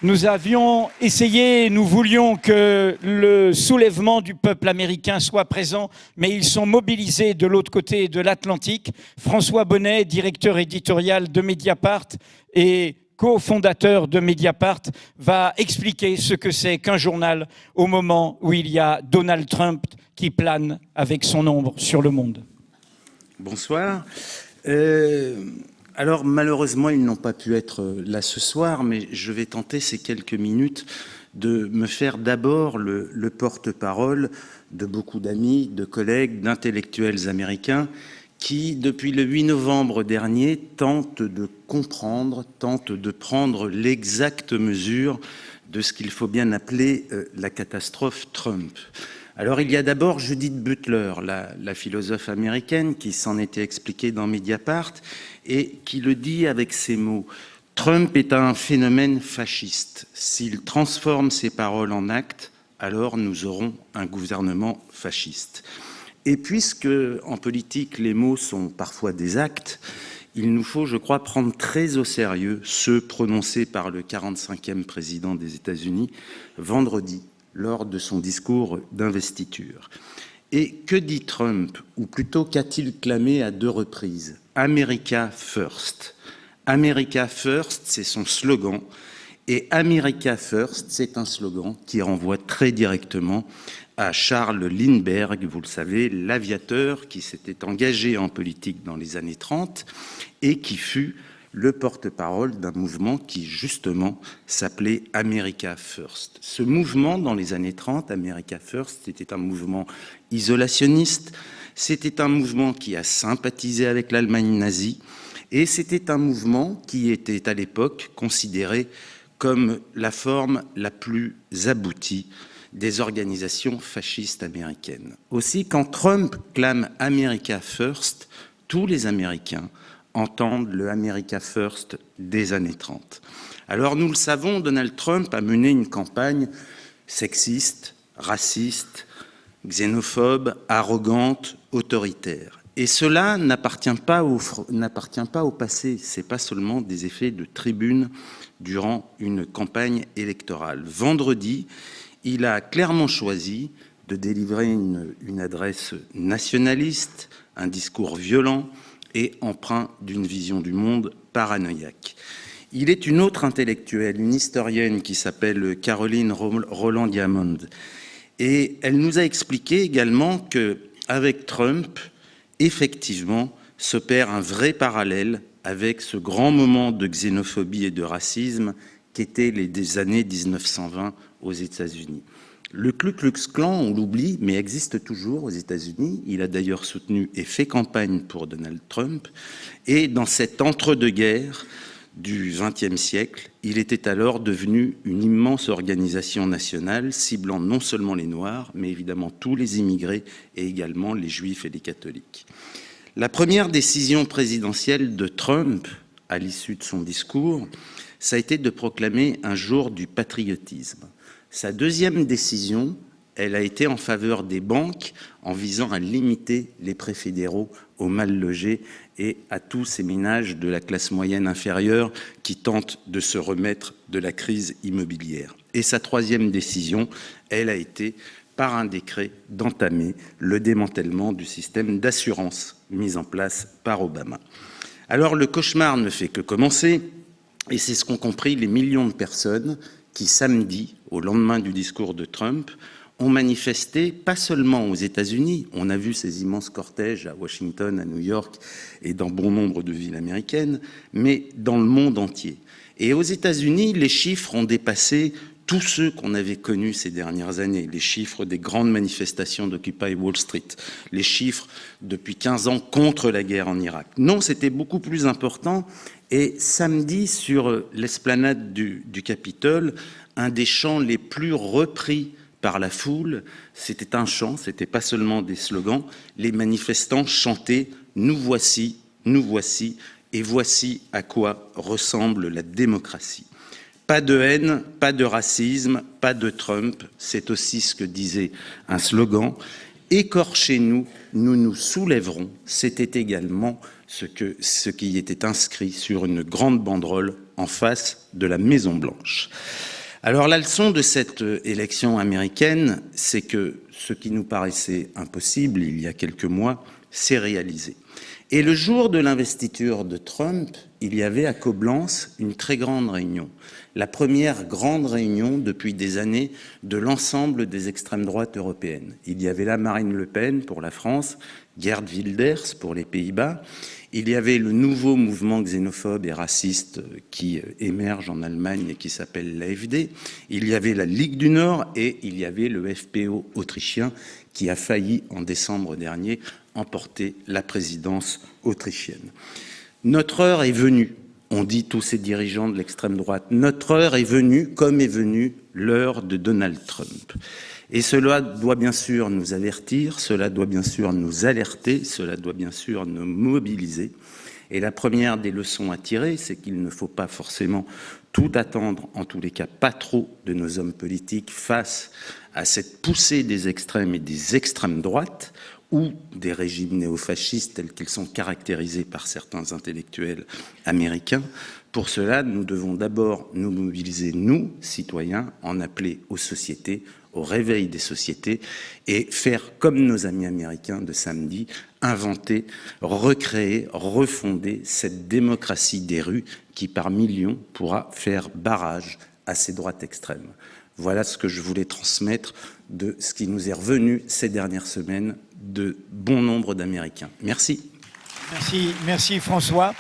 Nous avions essayé, nous voulions que le soulèvement du peuple américain soit présent, mais ils sont mobilisés de l'autre côté de l'Atlantique. François Bonnet, directeur éditorial de Mediapart et cofondateur de Mediapart, va expliquer ce que c'est qu'un journal au moment où il y a Donald Trump qui plane avec son ombre sur le monde. Bonsoir. Alors malheureusement, ils n'ont pas pu être là ce soir, mais je vais tenter ces quelques minutes de me faire d'abord le porte-parole de beaucoup d'amis, de collègues, d'intellectuels américains qui, depuis le 8 novembre dernier, tentent de comprendre, tentent de prendre l'exacte mesure de ce qu'il faut bien appeler la catastrophe Trump. Alors il y a d'abord Judith Butler, la philosophe américaine qui s'en était expliquée dans Mediapart et qui le dit avec ces mots. Trump est un phénomène fasciste. S'il transforme ses paroles en actes, alors nous aurons un gouvernement fasciste. Et puisque en politique les mots sont parfois des actes, il nous faut, je crois, prendre très au sérieux ceux prononcés par le 45e président des États-Unis vendredi, lors de son discours d'investiture. Et que dit Trump, ou plutôt qu'a-t-il clamé à 2 reprises? America First. America First, c'est son slogan, et America First, c'est un slogan qui renvoie très directement à Charles Lindbergh, vous le savez, l'aviateur qui s'était engagé en politique dans les années 30 et qui fut le porte-parole d'un mouvement qui, justement, s'appelait America First. Ce mouvement, dans les années 30, America First, c'était un mouvement isolationniste, c'était un mouvement qui a sympathisé avec l'Allemagne nazie, et c'était un mouvement qui était, à l'époque, considéré comme la forme la plus aboutie des organisations fascistes américaines. Aussi, quand Trump clame America First, tous les Américains entendent le America First des années 30. Alors nous le savons, Donald Trump a mené une campagne sexiste, raciste, xénophobe, arrogante, autoritaire. Et cela n'appartient pas au passé, ce n'est pas seulement des effets de tribune durant une campagne électorale. Vendredi, il a clairement choisi de délivrer une adresse nationaliste, un discours violent, et empreint d'une vision du monde paranoïaque. Il est une autre intellectuelle, une historienne qui s'appelle Caroline Roland-Diamond. Et elle nous a expliqué également qu'avec Trump, effectivement, s'opère un vrai parallèle avec ce grand moment de xénophobie et de racisme qu'étaient les années 1920 aux États-Unis. Le Ku Klux Klan, on l'oublie, mais existe toujours aux États-Unis. Il a d'ailleurs soutenu et fait campagne pour Donald Trump. Et dans cet entre-deux-guerres du XXe siècle, il était alors devenu une immense organisation nationale ciblant non seulement les Noirs, mais évidemment tous les immigrés et également les Juifs et les catholiques. La première décision présidentielle de Trump, à l'issue de son discours, ça a été de proclamer un jour du patriotisme. Sa deuxième décision, elle a été en faveur des banques en visant à limiter les prêts fédéraux aux mal logés et à tous ces ménages de la classe moyenne inférieure qui tentent de se remettre de la crise immobilière. Et sa troisième décision, elle a été, par un décret, d'entamer le démantèlement du système d'assurance mis en place par Obama. Alors le cauchemar ne fait que commencer, et c'est ce qu'ont compris les millions de personnes qui, samedi, au lendemain du discours de Trump, ont manifesté, pas seulement aux États-Unis, on a vu ces immenses cortèges à Washington, à New York et dans bon nombre de villes américaines, mais dans le monde entier. Et aux États-Unis, les chiffres ont dépassé tous ceux qu'on avait connus ces dernières années, les chiffres des grandes manifestations d'Occupy Wall Street, les chiffres depuis 15 ans contre la guerre en Irak. Non, c'était beaucoup plus important. Et samedi, sur l'esplanade du Capitole, un des chants les plus repris par la foule, c'était un chant, c'était pas seulement des slogans. Les manifestants chantaient « Nous voici, et voici à quoi ressemble la démocratie ». Pas de haine, pas de racisme, pas de Trump, c'est aussi ce que disait un slogan. Écorchez-nous, nous nous soulèverons, c'était également ce qui était inscrit sur une grande banderole en face de la Maison-Blanche. Alors la leçon de cette élection américaine, c'est que ce qui nous paraissait impossible il y a quelques mois s'est réalisé. Et le jour de l'investiture de Trump, il y avait à Coblence une très grande réunion. La première grande réunion depuis des années de l'ensemble des extrêmes droites européennes. Il y avait là Marine Le Pen pour la France, Geert Wilders pour les Pays-Bas. Il y avait le nouveau mouvement xénophobe et raciste qui émerge en Allemagne et qui s'appelle l'AfD. Il y avait la Ligue du Nord et il y avait le FPÖ autrichien qui a failli en décembre dernier emporter la présidence autrichienne. Notre heure est venue, ont dit tous ces dirigeants de l'extrême droite. Notre heure est venue comme est venue l'heure de Donald Trump. Et cela doit bien sûr nous avertir, cela doit bien sûr nous alerter, cela doit bien sûr nous mobiliser. Et la première des leçons à tirer, c'est qu'il ne faut pas forcément tout attendre, en tous les cas pas trop, de nos hommes politiques face à cette poussée des extrêmes et des extrêmes droites, ou des régimes néofascistes tels qu'ils sont caractérisés par certains intellectuels américains. Pour cela, nous devons d'abord nous mobiliser, nous, citoyens, en appeler aux sociétés, au réveil des sociétés, et faire comme nos amis américains de samedi, inventer, recréer, refonder cette démocratie des rues qui, par millions, pourra faire barrage à ces droites extrêmes. Voilà ce que je voulais transmettre de ce qui nous est revenu ces dernières semaines de bon nombre d'Américains. Merci. Merci François.